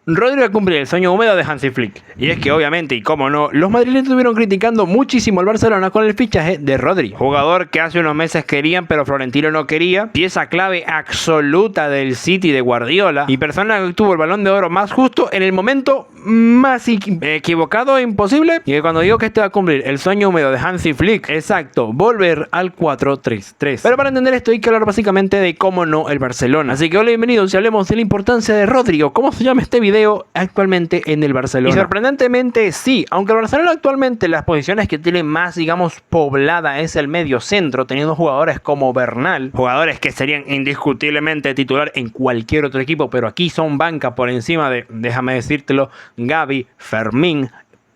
Rodri va a cumplir el sueño húmedo de Hansi Flick. Y es que obviamente, y cómo no, los madrileños estuvieron criticando muchísimo al Barcelona con el fichaje de Rodri. Jugador que hace unos meses querían, pero Florentino no quería. Pieza clave absoluta del City de Guardiola. Y persona que tuvo el Balón de Oro más justo en el momento más equivocado e imposible. Y que cuando digo que este va a cumplir el sueño húmedo de Hansi Flick, exacto, volver al 4-3-3. Pero para entender esto hay que hablar básicamente de cómo no el Barcelona. Así que hola, bienvenidos y hablemos de la importancia de Rodri, o cómo se llama este video actualmente en el Barcelona. Y sorprendentemente sí, aunque el Barcelona actualmente las posiciones que tiene más, digamos, poblada es el medio centro, teniendo jugadores como Bernal, jugadores que serían indiscutiblemente titular en cualquier otro equipo, pero aquí son banca por encima de, déjame decírtelo, Gavi, Fermín,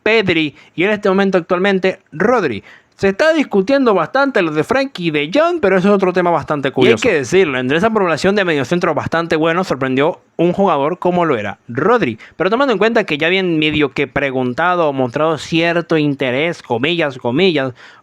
Pedri y en este momento actualmente Rodri. Se está discutiendo bastante lo de Frenkie de Jong, pero eso es otro tema bastante curioso. Y hay que decirlo, entre esa población de mediocentros bastante buenos, sorprendió un jugador como lo era Rodri. Pero tomando en cuenta que ya habían medio que preguntado o mostrado cierto interés, comillas,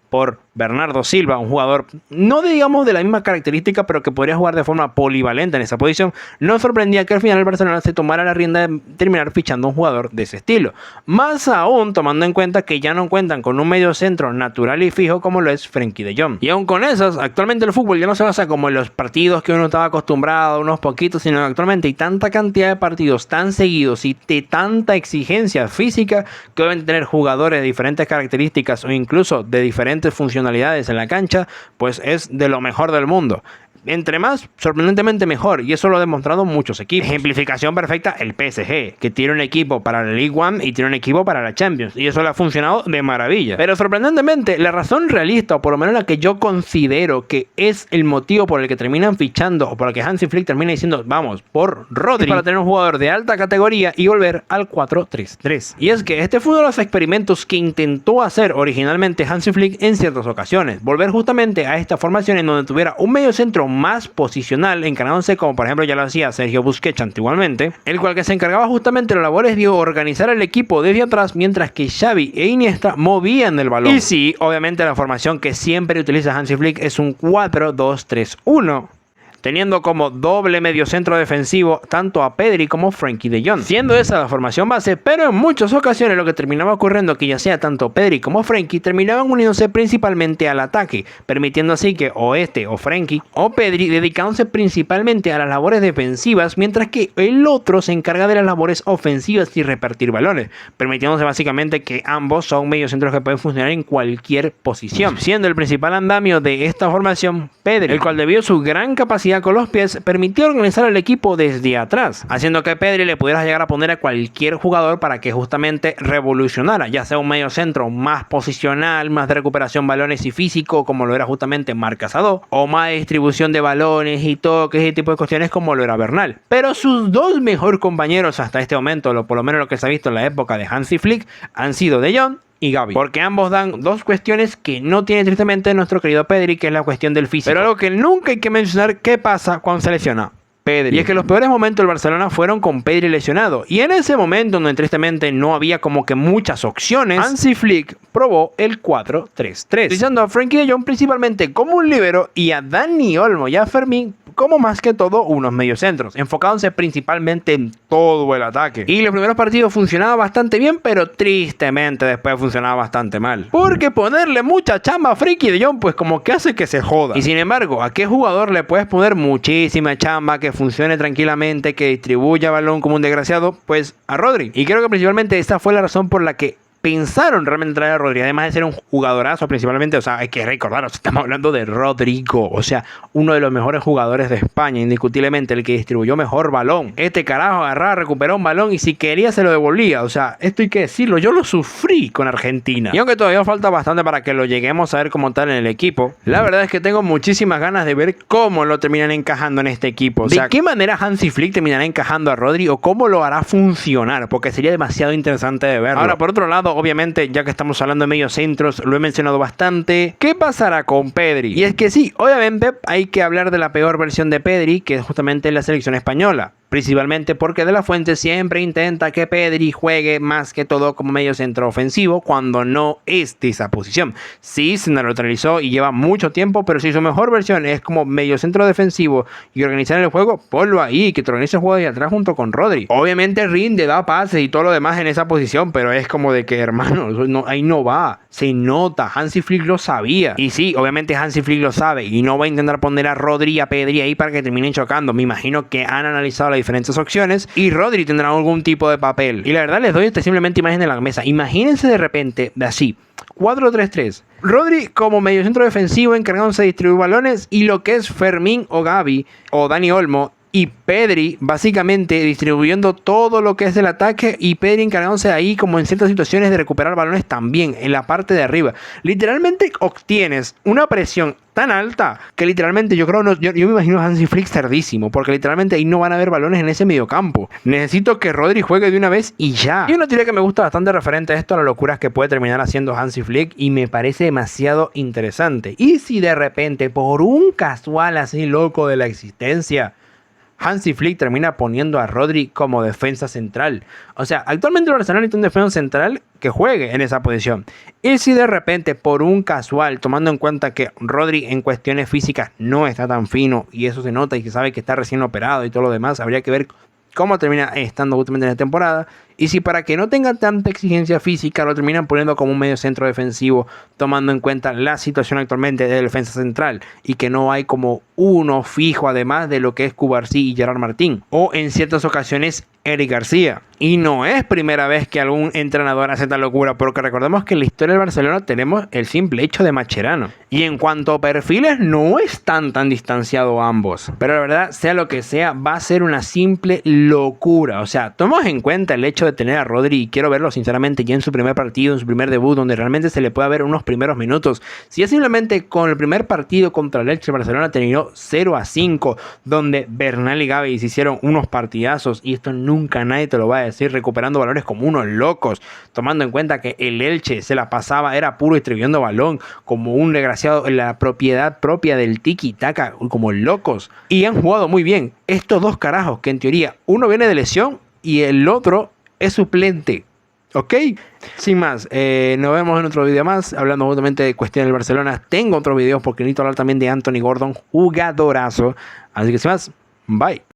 por Bernardo Silva, un jugador no digamos de la misma característica, pero que podría jugar de forma polivalente en esa posición, no sorprendía que al final el Barcelona se tomara la rienda de terminar fichando un jugador de ese estilo. Más aún tomando en cuenta que ya no cuentan con un medio centro natural y fijo como lo es Frenkie de Jong. Y aún con esas, actualmente el fútbol ya no se basa como en los partidos que uno estaba acostumbrado, unos poquitos, sino que actualmente hay tanta cantidad de partidos tan seguidos y de tanta exigencia física que deben tener jugadores de diferentes características o incluso de diferentes funcionalidades en la cancha, pues es de lo mejor del mundo. Entre más, sorprendentemente mejor, y eso lo han demostrado muchos equipos. Ejemplificación perfecta, el PSG, que tiene un equipo para la League One y tiene un equipo para la Champions, y eso le ha funcionado de maravilla. Pero sorprendentemente, la razón realista, o por lo menos la que yo considero que es el motivo por el que terminan fichando, o por el que Hansi Flick termina diciendo, vamos, por Rodri, para tener un jugador de alta categoría y volver al 4-3-3. Y es que este fue uno de los experimentos que intentó hacer originalmente Hansi Flick en ciertas ocasiones. Volver justamente a esta formación en donde tuviera un medio centro más posicional, encargándose como por ejemplo ya lo hacía Sergio Busquets antiguamente, el cual que se encargaba justamente de las labores de organizar el equipo desde atrás, mientras que Xavi e Iniesta movían el balón. Y sí, obviamente la formación que siempre utiliza Hansi Flick es un 4-2-3-1. Teniendo como doble mediocentro defensivo tanto a Pedri como Frenkie de Jong, siendo esa la formación base, pero en muchas ocasiones lo que terminaba ocurriendo que ya sea tanto Pedri como Frenkie terminaban uniéndose principalmente al ataque, permitiendo así que o Frenkie o Pedri dedicándose principalmente a las labores defensivas, mientras que el otro se encarga de las labores ofensivas y repartir balones, permitiéndose básicamente que ambos son mediocentros que pueden funcionar en cualquier posición, siendo el principal andamio de esta formación Pedri, el cual debido a su gran capacidad con los pies permitió organizar el equipo desde atrás, haciendo que Pedri le pudiera llegar a poner a cualquier jugador para que justamente revolucionara, ya sea un medio centro más posicional, más de recuperación balones y físico como lo era justamente Marc Casado, o más de distribución de balones y toques y tipo de cuestiones como lo era Bernal. Pero sus dos mejores compañeros hasta este momento, por lo menos lo que se ha visto en la época de Hansi Flick, han sido De Jong y Gavi, porque ambos dan dos cuestiones que no tiene tristemente nuestro querido Pedri, que es la cuestión del físico, pero algo que nunca hay que mencionar: ¿qué pasa cuando se lesiona Pedri? Y es que los peores momentos del Barcelona fueron con Pedri lesionado, y en ese momento donde tristemente no había como que muchas opciones, Hansi Flick probó el 4-3-3, utilizando a Frenkie de Jong principalmente como un líbero y a Dani Olmo y a Fermín como más que todo unos mediocentros, enfocándose principalmente en todo el ataque. Y los primeros partidos funcionaba bastante bien, pero tristemente después funcionaba bastante mal, porque ponerle mucha chamba a Frenkie de Jong pues como que hace que se joda. Y sin embargo, ¿a qué jugador le puedes poner muchísima chamba, que funcione tranquilamente, que distribuya balón como un desgraciado? Pues a Rodri. Y creo que principalmente esta fue la razón por la que pensaron realmente traer a Rodri, además de ser un jugadorazo principalmente. O sea, hay que recordar, estamos hablando de Rodrigo, o sea, uno de los mejores jugadores de España, indiscutiblemente el que distribuyó mejor balón. Este carajo agarraba, recuperó un balón y si quería se lo devolvía. O sea, esto hay que decirlo, yo lo sufrí con Argentina. Y aunque todavía falta bastante para que lo lleguemos a ver como tal en el equipo, la verdad es que tengo muchísimas ganas de ver cómo lo terminan encajando en este equipo. O sea, ¿de qué manera Hansi Flick terminará encajando a Rodri o cómo lo hará funcionar? Porque sería demasiado interesante de verlo. Ahora, por otro lado, obviamente, ya que estamos hablando de mediocentros, lo he mencionado bastante, ¿qué pasará con Pedri? Y es que sí, obviamente hay que hablar de la peor versión de Pedri, que es justamente la selección española. principalmente porque De La Fuente siempre intenta que Pedri juegue más que todo como medio centro ofensivo cuando no es de esa posición. Sí, se neutralizó y lleva mucho tiempo, pero si su mejor versión es como medio centro defensivo y organizar el juego, ponlo ahí, que te organice el juego de atrás junto con Rodri. Obviamente rinde, da pases y todo lo demás en esa posición, pero es como de que, hermano, no, ahí no va. Se nota, Hansi Flick lo sabía. Y sí, obviamente Hansi Flick lo sabe y no va a intentar poner a Rodri y a Pedri ahí para que terminen chocando. Me imagino que han analizado las diferentes opciones y Rodri tendrá algún tipo de papel. Y la verdad les doy simplemente imagen de la mesa. Imagínense de repente de así, 4-3-3. Rodri como medio centro defensivo encargándose de distribuir balones y lo que es Fermín o Gavi o Dani Olmo y Pedri básicamente distribuyendo todo lo que es el ataque y Pedri encargándose ahí como en ciertas situaciones de recuperar balones también en la parte de arriba. Literalmente obtienes una presión tan alta que literalmente yo creo, yo me imagino a Hansi Flick tardísimo, porque literalmente ahí no van a haber balones en ese mediocampo. Necesito que Rodri juegue de una vez y ya. Y una teoría que me gusta bastante referente a esto, a las locuras que puede terminar haciendo Hansi Flick y me parece demasiado interesante. Y si de repente por un casual así loco de la existencia Hansi Flick termina poniendo a Rodri como defensa central. O sea, actualmente el Arsenal necesita un defensa central que juegue en esa posición. Y si de repente, por un casual, tomando en cuenta que Rodri en cuestiones físicas no está tan fino, y eso se nota y que sabe que está recién operado y todo lo demás, habría que ver cómo termina estando justamente en la temporada. Y si para que no tenga tanta exigencia física lo terminan poniendo como un medio centro defensivo, tomando en cuenta la situación actualmente de defensa central y que no hay como uno fijo además de lo que es Cubarsí y Gerard Martín, o en ciertas ocasiones Eric García. Y no es primera vez que algún entrenador hace esta locura, porque recordemos que en la historia del Barcelona tenemos el simple hecho de Mascherano. Y en cuanto a perfiles, no están tan distanciados ambos. Pero la verdad, sea lo que sea, va a ser una simple locura. O sea, tomemos en cuenta el hecho de tener a Rodri, y quiero verlo sinceramente ya en su primer partido, en su primer debut, donde realmente se le pueda ver unos primeros minutos. Si es simplemente con el primer partido contra el Elche, Barcelona terminó 0-5, donde Bernal y Gavi se hicieron unos partidazos, y esto nunca nadie te lo va a decir, recuperando valores como unos locos, tomando en cuenta que el Elche se la pasaba, era puro distribuyendo balón, como un desgraciado en la propiedad propia del tiki-taka, como locos, y han jugado muy bien. Estos dos carajos, que en teoría uno viene de lesión y el otro es suplente, ¿ok? Sin más, nos vemos en otro video más, hablando justamente de cuestiones del Barcelona. Tengo otros videos porque necesito hablar también de Anthony Gordon, jugadorazo. Así que sin más, bye.